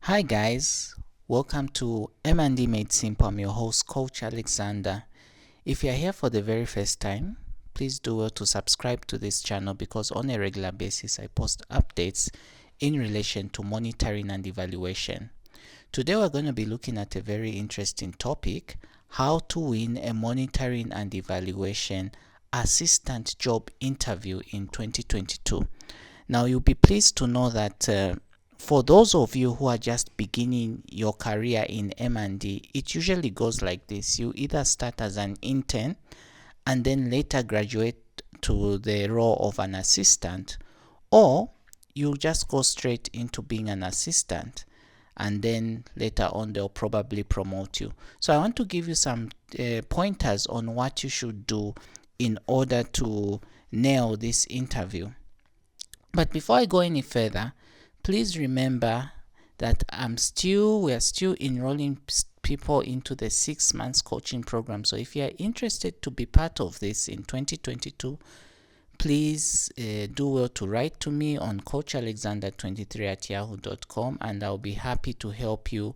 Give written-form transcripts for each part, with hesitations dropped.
Hi guys, welcome to M&D Made Simple. I'm your host, Coach Alexander. If you're here for the very first time, please do well to subscribe to this channel because on a regular basis I post updates in relation to monitoring and evaluation. Today we're going to be looking at a very interesting topic, how to win a monitoring and evaluation assistant job interview in 2022. Now you'll be pleased to know that for those of you who are just beginning your career in M&D, it usually goes like this. You either start as an intern and then later graduate to the role of an assistant, or you just go straight into being an assistant and then later on they'll probably promote you. So I want to give you some pointers on what you should do in order to nail this interview. But before I go any further, please remember that we are still enrolling people into the 6 months coaching program. So if you are interested to be part of this in 2022, please do well to write to me on coachalexander23@yahoo.com, and I'll be happy to help you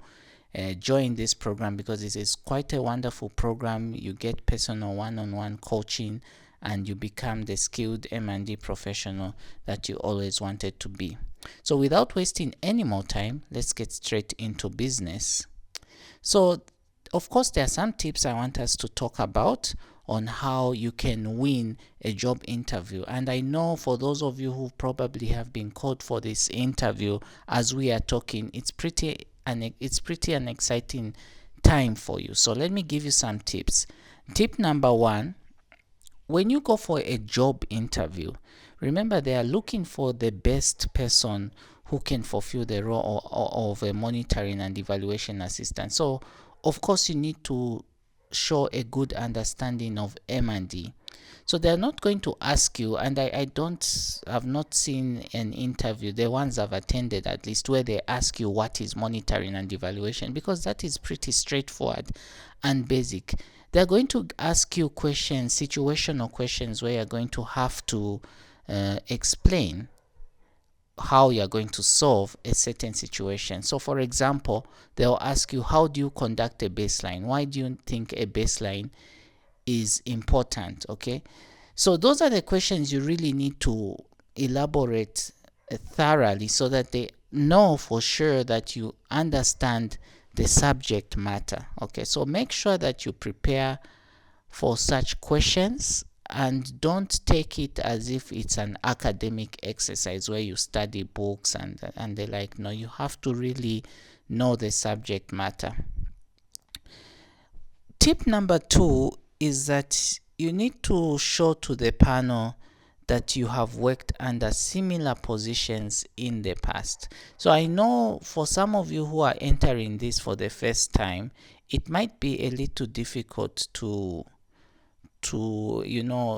join this program because it is quite a wonderful program. You get personal one-on-one coaching and you become the skilled M&D professional that you always wanted to be. So without wasting any more time, let's get straight into business. So of course there are some tips I want us to talk about on how you can win a job interview. And I know for those of you who probably have been called for this interview as we are talking, it's pretty an exciting time for you. So let me give you some tips. Tip number one: when you go for a job interview, remember they are looking for the best person who can fulfill the role of a monitoring and evaluation assistant. So of course you need to show a good understanding of M&D. So they're not going to ask you, and I've not seen an interview, the ones I've attended at least, where they ask you what is monitoring and evaluation, because that is pretty straightforward and basic. They're going to ask you questions, situational questions, where you're going to have to explain how you're going to solve a certain situation. So for example, they'll ask you, how do you conduct a baseline? Why do you think a baseline is important? Okay, so those are the questions you really need to elaborate thoroughly so that they know for sure that you understand the subject matter. Okay, so make sure that you prepare for such questions and don't take it as if it's an academic exercise where you study books and the like. No, you have to really know the subject matter. Tip number two is that you need to show to the panel that you have worked under similar positions in the past. So I know for some of you who are entering this for the first time, it might be a little difficult to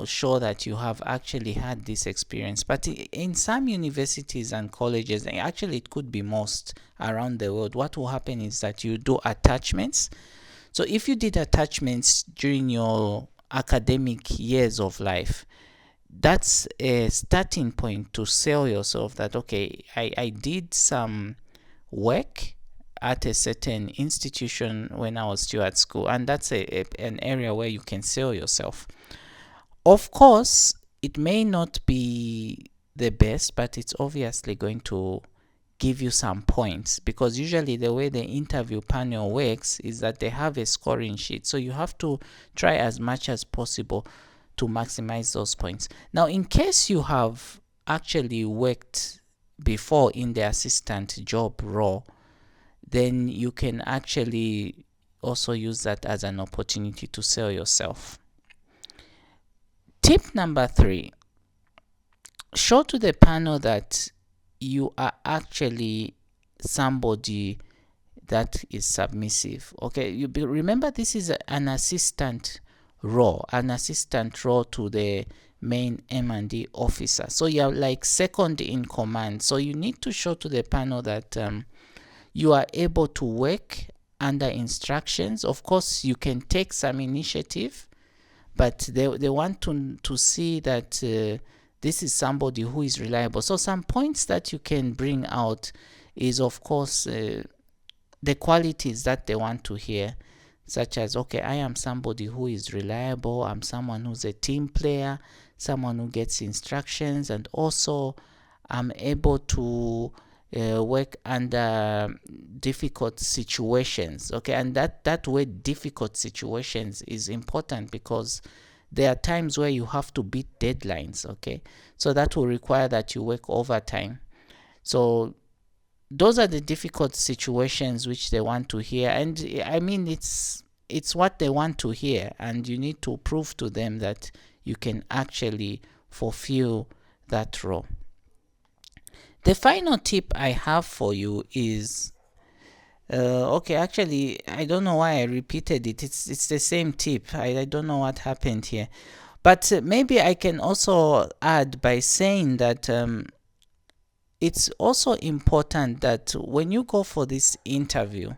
show that you have actually had this experience. But in some universities and colleges, and actually it could be most around the world, what will happen is that you do attachments. So if you did attachments during your academic years of life, that's a starting point to sell yourself that, okay, I did some work at a certain institution when I was still at school, and that's an area where you can sell yourself. Of course, it may not be the best, but it's obviously going to give you some points, because usually the way the interview panel works is that they have a scoring sheet, so you have to try as much as possible to maximize those points. Now, in case you have actually worked before in the assistant job role, then you can actually also use that as an opportunity to sell yourself. Tip number three: show to the panel that you are actually somebody that is submissive. Okay, remember this is an assistant role to the main M&D officer. So you're like second in command. So you need to show to the panel that you are able to work under instructions. Of course, you can take some initiative, but they want to see that this is somebody who is reliable. So some points that you can bring out is, of course, the qualities that they want to hear, such as, okay, I am somebody who is reliable, I'm someone who's a team player, someone who gets instructions, and also I'm able to work under difficult situations. Okay, and that word difficult situations is important because there are times where you have to beat deadlines. Okay, so that will require that you work overtime. So those are the difficult situations which they want to hear, and I mean, it's what they want to hear, and you need to prove to them that you can actually fulfill that role. The final tip I have for you is okay, actually, I don't know why I repeated it. It's the same tip. I don't know what happened here, but maybe I can also add by saying that it's also important that when you go for this interview,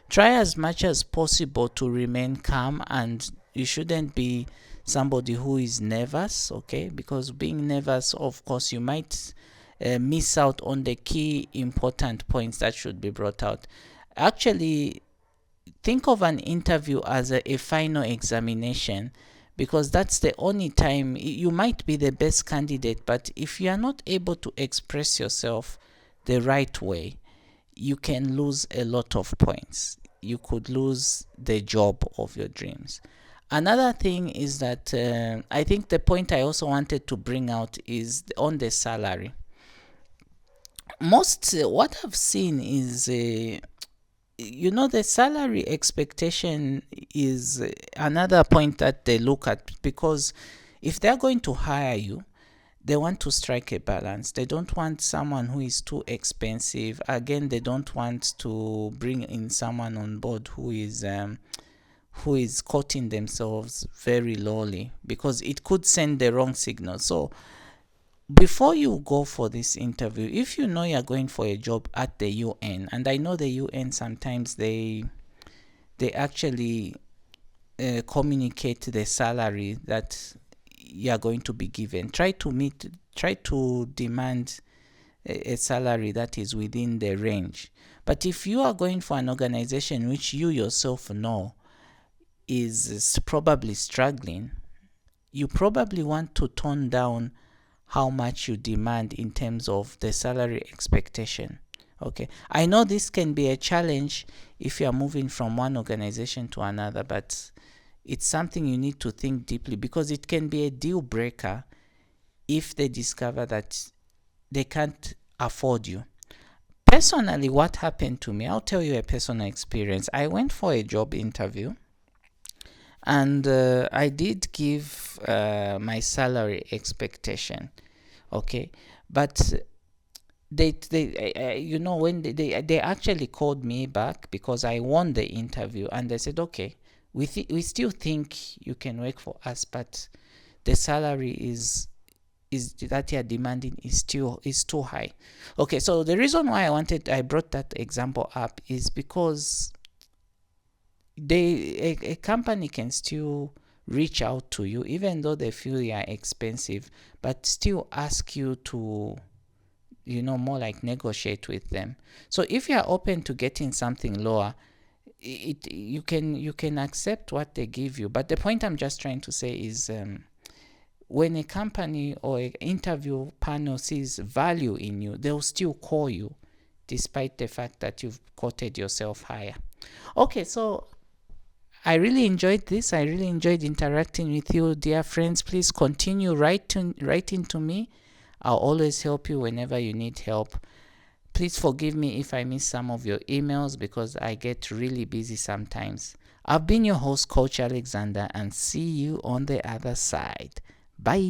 try as much as possible to remain calm, and you shouldn't be somebody who is nervous, okay? Because being nervous, of course, you might miss out on the key important points that should be brought out. Actually, think of an interview as a final examination, because that's the only time you might be the best candidate, but if you are not able to express yourself the right way, you can lose a lot of points. You could lose the job of your dreams. Another thing is that I think the point I also wanted to bring out is on the salary. Most what I've seen is the salary expectation is another point that they look at, because if they're going to hire you, they want to strike a balance. They don't want someone who is too expensive. Again, they don't want to bring in someone on board who is quoting themselves very lowly, because it could send the wrong signal. So before you go for this interview, if you know you're going for a job at the UN, and I know the UN sometimes they actually communicate the salary that you are going to be given. Try to demand a salary that is within the range. But if you are going for an organization which you yourself know is probably struggling, you probably want to tone down how much you demand in terms of the salary expectation. Okay, I know this can be a challenge if you are moving from one organization to another, but it's something you need to think deeply, because it can be a deal breaker if they discover that they can't afford you. Personally, what happened to me, I'll tell you a personal experience. I went for a job interview, and I did give my salary expectation, okay, but when they actually called me back because I won the interview, and they said, okay, we still think you can work for us, but the salary is that you're demanding is too high. Okay, so the reason why I brought that example up is because a company can still reach out to you even though they feel you are expensive, but still ask you to more like negotiate with them. So if you are open to getting something lower, you can accept what they give you. But the point I'm just trying to say is when a company or an interview panel sees value in you, they'll still call you despite the fact that you've quoted yourself higher. Okay, so I really enjoyed this. I really enjoyed interacting with you, dear friends. Please continue writing to me. I'll always help you whenever you need help. Please forgive me if I miss some of your emails because I get really busy sometimes. I've been your host, Coach Alexander, and see you on the other side. Bye.